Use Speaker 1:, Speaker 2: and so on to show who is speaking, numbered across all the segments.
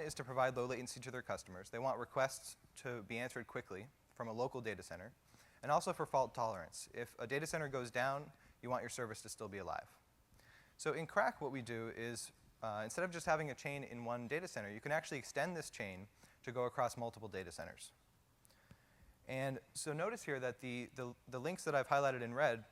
Speaker 1: is to provide low latency to their customers. They want requests to be answered quickly from a local data center, and also for fault tolerance. If a data center goes down, you want your service to still be alive. So in CRAQ, what we do is, instead of just having a chain in one data center, you can actually extend this chain to go across multiple data centers. And so notice here that the links that I've highlighted in red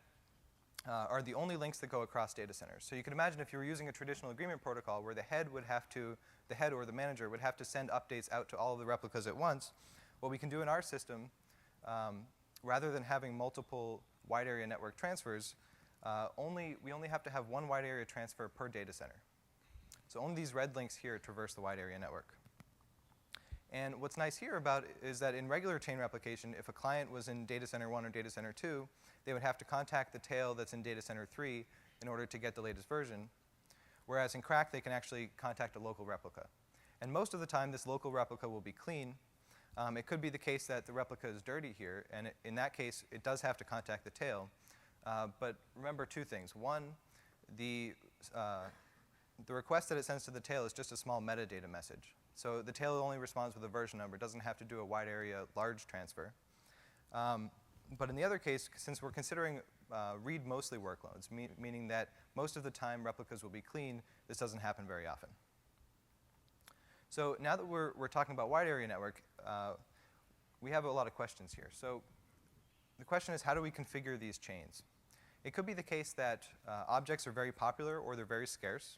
Speaker 1: are the only links that go across data centers. So you can imagine if you were using a traditional agreement protocol where the head or the manager would have to send updates out to all of the replicas at once, what we can do in our system, rather than having multiple wide area network transfers, we only have to have one wide area transfer per data center. So only these red links here traverse the wide area network. And what's nice here about it is that in regular chain replication, if a client was in data center 1 or data center 2, they would have to contact the tail that's in data center 3 in order to get the latest version. Whereas in CRAQ, they can actually contact a local replica. And most of the time, this local replica will be clean. It could be the case that the replica is dirty here, and in that case, it does have to contact the tail. But remember two things. One, the request that it sends to the tail is just a small metadata message. So the tail only responds with a version number. It doesn't have to do a wide area large transfer. But in the other case, since we're considering read-mostly workloads, meaning that most of the time replicas will be clean, this doesn't happen very often. So now that we're talking about wide area network, we have a lot of questions here. So the question is, how do we configure these chains? It could be the case that objects are very popular or they're very scarce.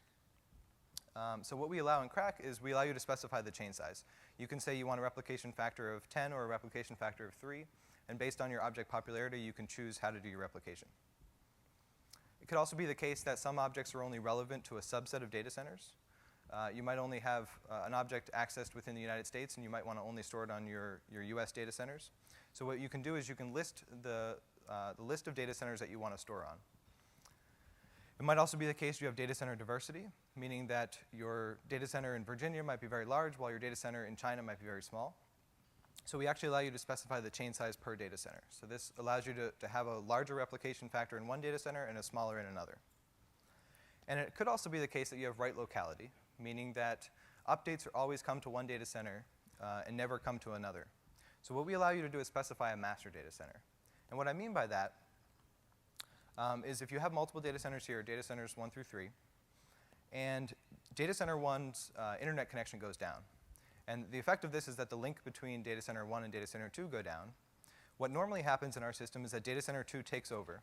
Speaker 1: So what we allow in CRAQ is we allow you to specify the chain size. You can say you want a replication factor of 10 or a replication factor of 3. And based on your object popularity, you can choose how to do your replication. It could also be the case that some objects are only relevant to a subset of data centers. You might only have an object accessed within the United States, and you might want to only store it on your US data centers. So what you can do is you can list the list of data centers that you want to store on. It might also be the case you have data center diversity, meaning that your data center in Virginia might be very large, while your data center in China might be very small. So we actually allow you to specify the chain size per data center. So this allows you to have a larger replication factor in one data center and a smaller in another. And it could also be the case that you have write locality, meaning that updates always come to one data center and never come to another. So what we allow you to do is specify a master data center. And what I mean by that is if you have multiple data centers here, data centers 1 through 3, and data center 1's internet connection goes down. And the effect of this is that the link between data center 1 and data center 2 go down. What normally happens in our system is that data center 2 takes over.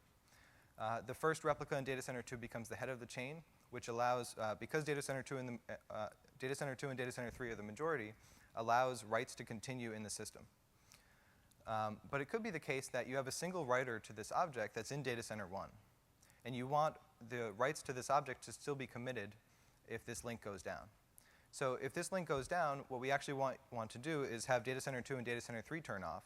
Speaker 1: The first replica in data center 2 becomes the head of the chain, which allows, because data center 2 and data center 2 and data center 3 are the majority, allows writes to continue in the system. But it could be the case that you have a single writer to this object that's in data center 1. And you want the writes to this object to still be committed if this link goes down. So if this link goes down, what we actually want to do is have data center 2 and data center 3 turn off,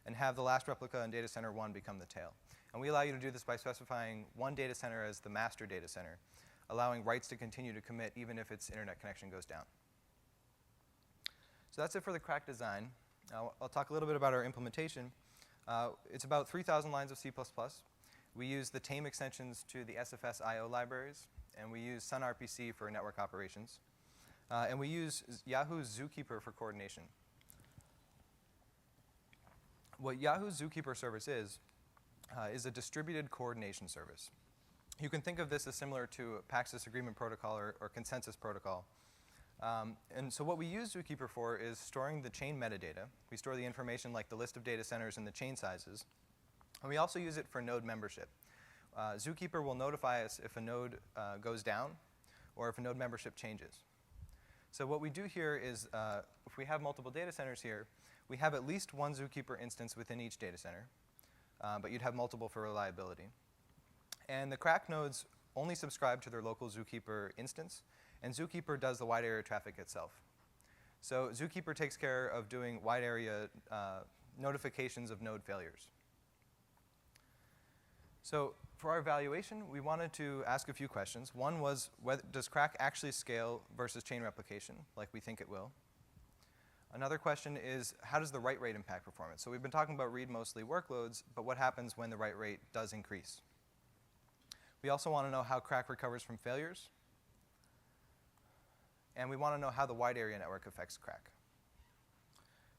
Speaker 1: and have the last replica in data center 1 become the tail. And we allow you to do this by specifying one data center as the master data center, allowing writes to continue to commit even if its internet connection goes down. So that's it for the CRAQ design. I'll talk a little bit about our implementation. It's about 3,000 lines of C++. We use the tame extensions to the SFS IO libraries, and we use SunRPC for network operations. And we use Yahoo's Zookeeper for coordination. What Yahoo's Zookeeper service is a distributed coordination service. You can think of this as similar to Paxos agreement protocol or consensus protocol. And so what we use Zookeeper for is storing the chain metadata. We store the information like the list of data centers and the chain sizes. And we also use it for node membership. Zookeeper will notify us if a node goes down or if a node membership changes. So what we do here is, if we have multiple data centers here, we have at least one Zookeeper instance within each data center, but you'd have multiple for reliability. And the CRAQ nodes only subscribe to their local Zookeeper instance, and Zookeeper does the wide area traffic itself. So Zookeeper takes care of doing wide area notifications of node failures. So for our evaluation, we wanted to ask a few questions. One was, does CRAQ actually scale versus chain replication, like we think it will? Another question is, how does the write rate impact performance? So we've been talking about read-mostly workloads, but what happens when the write rate does increase? We also want to know how CRAQ recovers from failures. and we want to know how the wide area network affects CRAQ.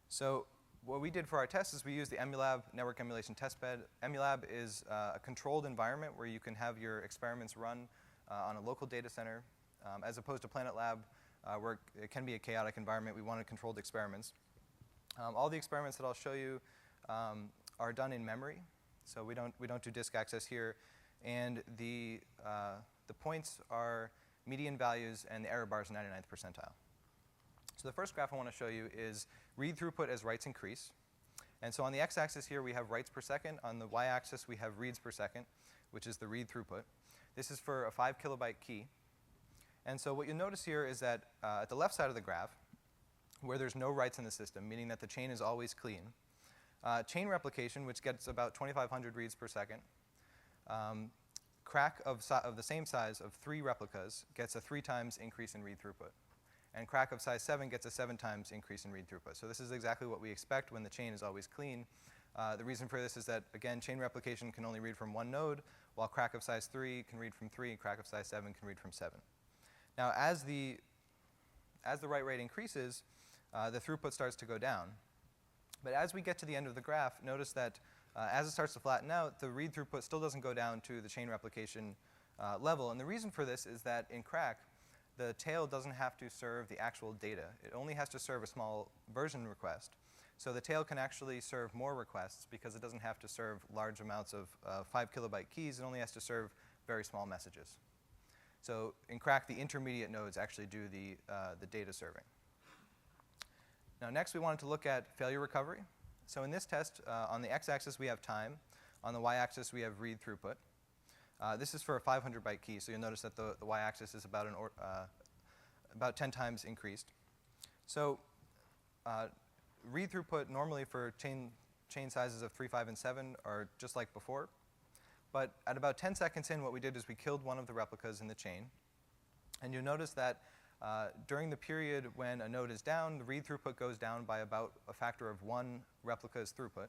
Speaker 1: So what we did for our test is we used the Emulab network emulation testbed. Emulab is a controlled environment where you can have your experiments run on a local data center, as opposed to Planet Lab, where it can be a chaotic environment. We wanted controlled experiments. All the experiments that I'll show you are done in memory, so we don't do disk access here, and the points are median values, and the error bar is 99th percentile. So the first graph I want to show you is read throughput as writes increase. And so on the x-axis here, we have writes per second. On the y-axis, we have reads per second, which is the read throughput. This is for a 5 kilobyte key. And so what you'll notice here is that at the left side of the graph, where there's no writes in the system, meaning that the chain is always clean, chain replication, which gets about 2,500 reads per second, CRAQ of the same size of 3 replicas gets a 3 times increase in read throughput. And CRAQ of size 7 gets a 7 times increase in read throughput. So this is exactly what we expect when the chain is always clean. The reason for this is that, again, chain replication can only read from 1 node, while CRAQ of size 3 can read from 3, and CRAQ of size 7 can read from 7. Now, as the write rate increases, the throughput starts to go down. But as we get to the end of the graph, notice that as it starts to flatten out, the read throughput still doesn't go down to the chain replication level. And the reason for this is that in CRAQ, the tail doesn't have to serve the actual data. It only has to serve a small version request. So the tail can actually serve more requests because it doesn't have to serve large amounts of 5 kilobyte keys. It only has to serve very small messages. So in CRAQ, the intermediate nodes actually do the data serving. Now next, we wanted to look at failure recovery. So in this test, on the x-axis, we have time. On the y-axis, we have read throughput. This is for a 500 byte key, so you'll notice that the y-axis is about 10 times increased. So read throughput normally for chain sizes of 3, 5, and 7 are just like before. But at about 10 seconds in, what we did is we killed one of the replicas in the chain. And you'll notice that during the period when a node is down, the read throughput goes down by about a factor of 1 replica's throughput.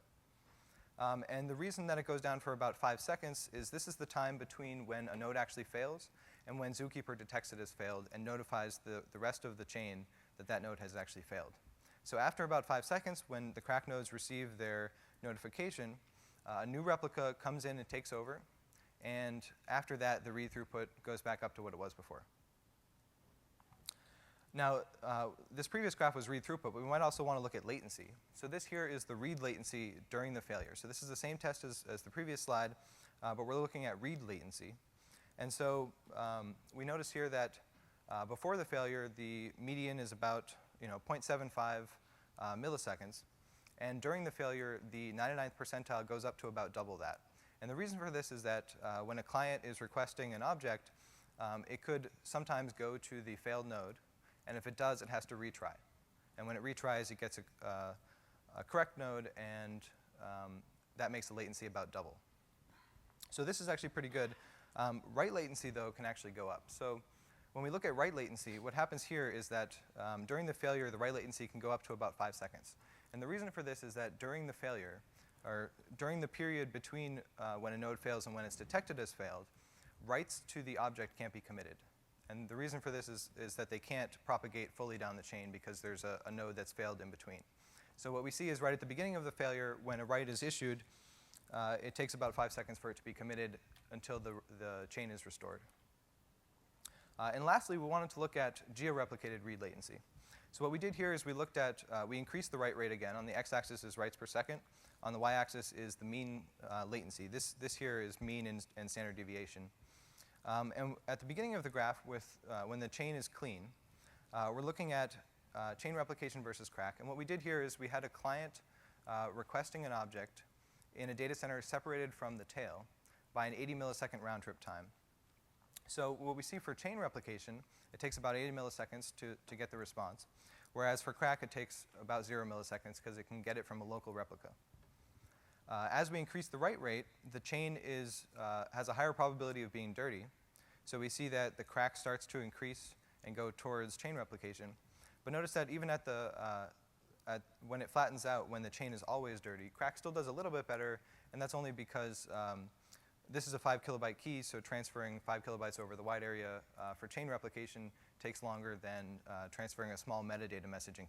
Speaker 1: And the reason that it goes down for about 5 seconds is this is the time between when a node actually fails and when Zookeeper detects it as failed and notifies the rest of the chain that that node has actually failed. So after about 5 seconds, when the CRAQ nodes receive their notification, a new replica comes in and takes over. And after that, the read throughput goes back up to what it was before. Now, this previous graph was read throughput, but we might also want to look at latency. So this here is the read latency during the failure. So this is the same test as the previous slide, but we're looking at read latency. And so we notice here that before the failure, the median is about 0.75 milliseconds. And during the failure, the 99th percentile goes up to about double that. And the reason for this is that when a client is requesting an object, it could sometimes go to the failed node. And if it does, it has to retry. And when it retries, it gets a correct node, and that makes the latency about double. So this is actually pretty good. Write latency, though, can actually go up. So when we look at write latency, what happens here is that during the failure, the write latency can go up to about 5 seconds. And the reason for this is that during the failure, or during the period between when a node fails and when it's detected as failed, writes to the object can't be committed. And the reason for this is that they can't propagate fully down the chain because there's a node that's failed in between. So what we see is right at the beginning of the failure, when a write is issued, it takes about 5 seconds for it to be committed until the chain is restored. And lastly, we wanted to look at geo-replicated read latency. So what we did here is we looked at, we increased the write rate again. On the x-axis is writes per second. On the y-axis is the mean latency. This here is mean and standard deviation. And at the beginning of the graph, when the chain is clean, we're looking at chain replication versus CRAQ. And what we did here is we had a client requesting an object in a data center separated from the tail by an 80 millisecond round trip time. So what we see for chain replication, it takes about 80 milliseconds to get the response, whereas for CRAQ, it takes about 0 milliseconds because it can get it from a local replica. As we increase the write rate, the chain has a higher probability of being dirty. So we see that the CRAQ starts to increase and go towards chain replication. But notice that even when it flattens out, when the chain is always dirty, CRAQ still does a little bit better, and that's only because this is a 5 kilobyte key, so transferring 5 kilobytes over the wide area for chain replication takes longer than transferring a small metadata message encrypted.